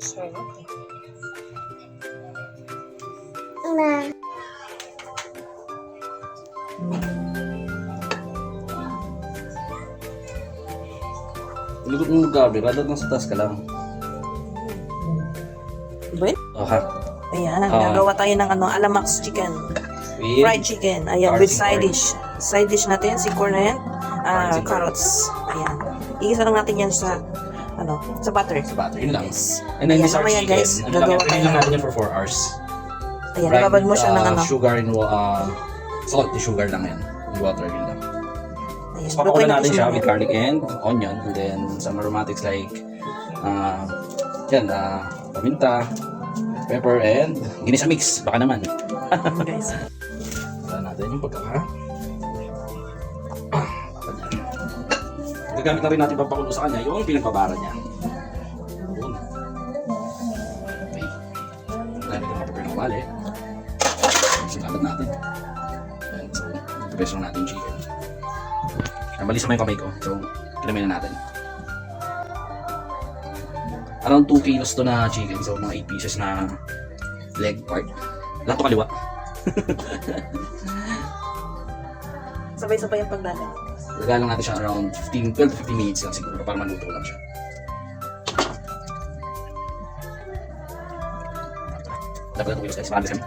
Sarap. Likod mo gabi, radat lang sa taas ka lang. Diba yun? Okay. Ayan, gagawa tayo ng Alamax chicken. Fried chicken. Ayan, with side dish. Side dish natin, si corn and carrots. Ayan. Igisa lang natin yan sa sa butter. Sa butter, yun lang. Yes. And then Ayan, this our mamaya, chicken. guys, gagawa tayo. Lang natin yan for 4 hours. Ayan, nababad mo siya ng sugar and salt, sugar lang yan. And water, yun lang. Ayan, So, papakulan natin siya with garlic and onion. And then some aromatics like paminta, pepper, and ginisa mix. Baka naman. guys. Wala natin yung pagkaka. Gagamit na rin natin papakulo sa kanya yung pinagbabara niya. Yun. Okay. Gamit yung prepare ng wali. Sugalan natin. Ayan, so, prepare lang natin yung chicken. Balisa mo yung kamay ko. So, kinamay na natin. Around 2 kilos to na chicken. So, mga 8 pieces na leg part. Lahat to kaliwa. Sabay-sabay yung pagdala. Lagalan natin siya around 12 to 15 minutes lang siguro para maluto lang siya. Dapat na 2 kilos guys. Mahalis kami.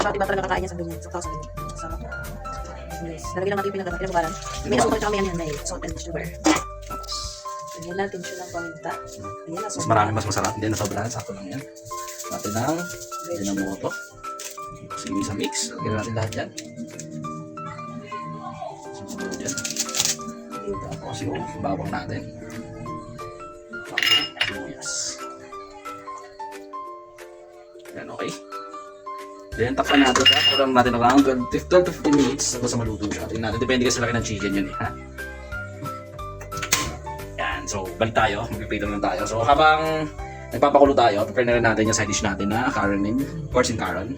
Bakit ba talaga kakain niya sa ganyan? Sa tao sa ganyan. Sarap. Guys, lalagyan lang natin yung pinagbabaran. May asukal kami yan, may salt and sugar. Lagyan natin siya ng paminta. Ayan, Mas marami, mas masarap. Hindi na sobrahan. Sakto lang yan. Natin ng ginamoto. Sige sa mix. Lagyan natin lahat yan. Susunod yan. Tapos yung bawang natin. Yes. Yan, okay. Then, takpan natin siya. Kurang natin around 12 to 15 minutes hanggang sa maluto siya. Tingnan natin. Depende kasi sa laki ng chicken yun eh. Ha? Yan. So, balik tayo. Mag-prepare lang tayo. So, habang nagpapakulo tayo, prepare na rin natin yung side dish natin na Karen and Corns and Karen.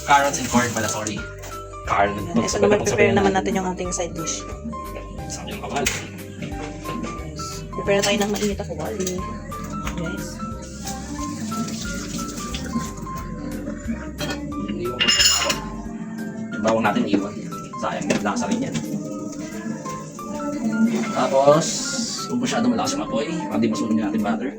Carrots and corn pala, sorry. Karen. Ito naman, prepare naman natin yung ating side dish. Sa aking kawal. Prepare tayo ng mainit na kawali. Guys. Bawang natin iwan. Sayang yung lasa rin yan. Tapos, kung masyado malakas yung apoy, hindi masunog yung ating butter.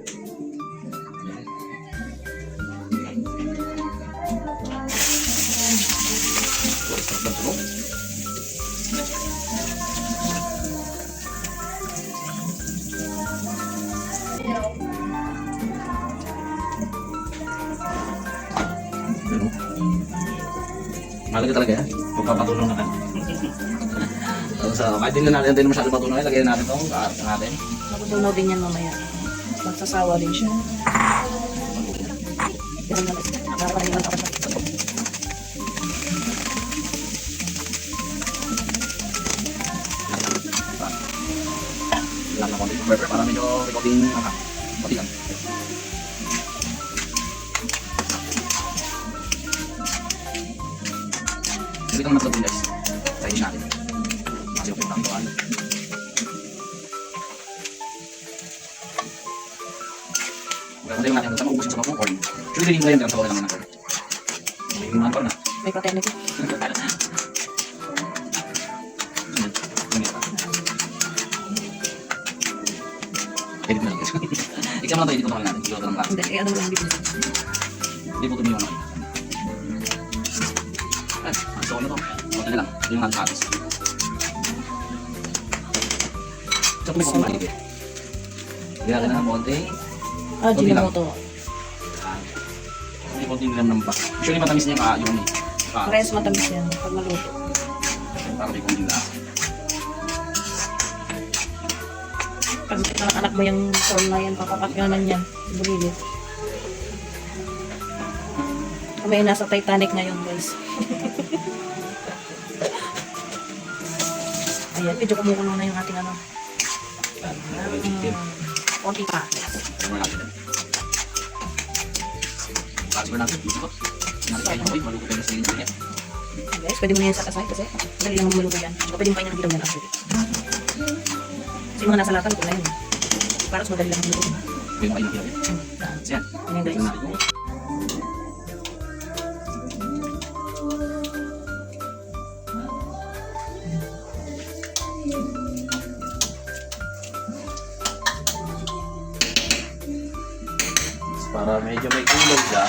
Malaga talaga yan. Magpapatunaw naman. So, kahit din na natin masyado matunaw, lagyan natin itong kaarap natin. Matutunaw din yan mamaya. Magsasawa din siya. Pero nakaparin lang ako. Lang na konti pepper para medyo konting konti lang. Hindi ka naman ito guys. Sa dish natin. Kasi yung pinang tuwan. Magkakantay lang natin. Saan maubos yung sa mga corn? Actually, hindi ngayon. Sa wala lang ng corn. May mga corn na. May protein ito. Edit na lang guys. Iksa mo lang ito. Edit ko naman natin. Ilo ito ng lasa. Hindi, ano mo lang dito. Hindi po tumiwan ako. So, ano to? Konti na lang. Hindi yung natin patis. So, kung may konti maligid. Hindi natin na konti. Ginamoto. Hindi konti nilam ng pa. Usually matamis niya yung Parehas matamis yan pag maluto. para may konting lasa. Pag anak mo yung corn na yan, papapak naman yan. Bulilit. Kami nasa Titanic ngayon guys. Ayan, medyo kumukulo na yung ating konti pa. Transfer natin. Natin kayo ng oil. Maluto kayo na sa inyo. Guys, pwede mo na yan sa kasay kasi dali lang maluto yan. O pwede mo kayo ng bitaw yan actually. Kasi yung mga nasa lata, luto na yun. Para mas madali lang maluto. Yung mga ilaw. So yan. Ayan guys. Tingnan natin. Para medyo may kulay siya,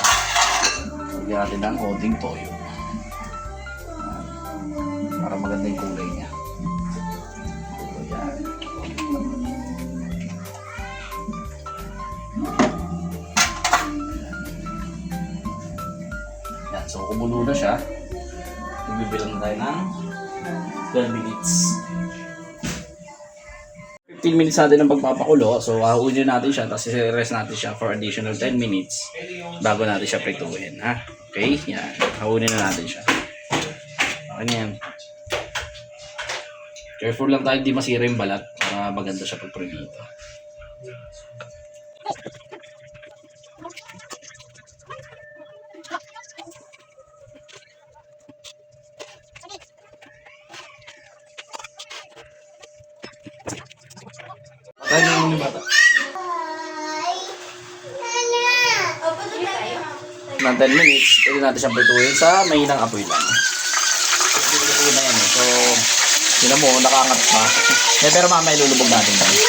lagyan natin ng konting toyo. Para maganda yung kulay niya. So, yan. Yan. So, kumulo na siya. Ibibilang na tayo ng 12 minutes. 15 minutes natin ang pagpapakulo. So, hahunin natin siya. Tapos, i-rest natin siya for additional 10 minutes bago natin siya prituhin. Ha? Okay? Yan. Hahunin na natin siya. Okay na yan. Careful lang tayo, hindi masira yung balat para maganda siya pag prito. Patay na yung bata. Ng 10 minutes, pwede natin siyang prituhin sa mahinang apoy lang. Prituhin na yan eh. So, yun mo, nakaangat pa. Pero mamaya ilulubog natin tayo.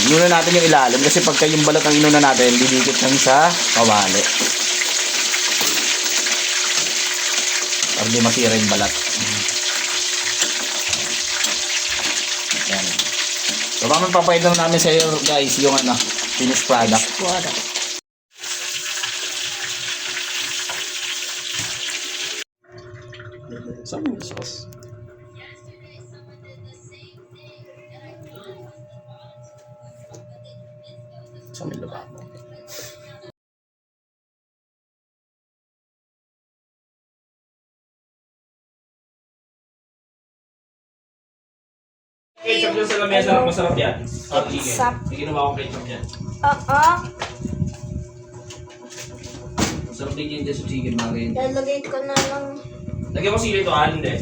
Inuna natin yung ilalim kasi pagka yung balat ang inuna natin, didikit lang sa kawali. Para di masira yung balat. Yan. So, mamang papayad namin sa iyo guys yung finished product. Sabi yung sauce. Sa may lababo. Ketchup dyan sa lamesa, masarap yan. Ketchup. Hindi ginawa akong ketchup yan. Masarap din yan dyan sa chicken, mga ganyan. Lalagay ko na lang. Lagyan mo sili ito, hindi.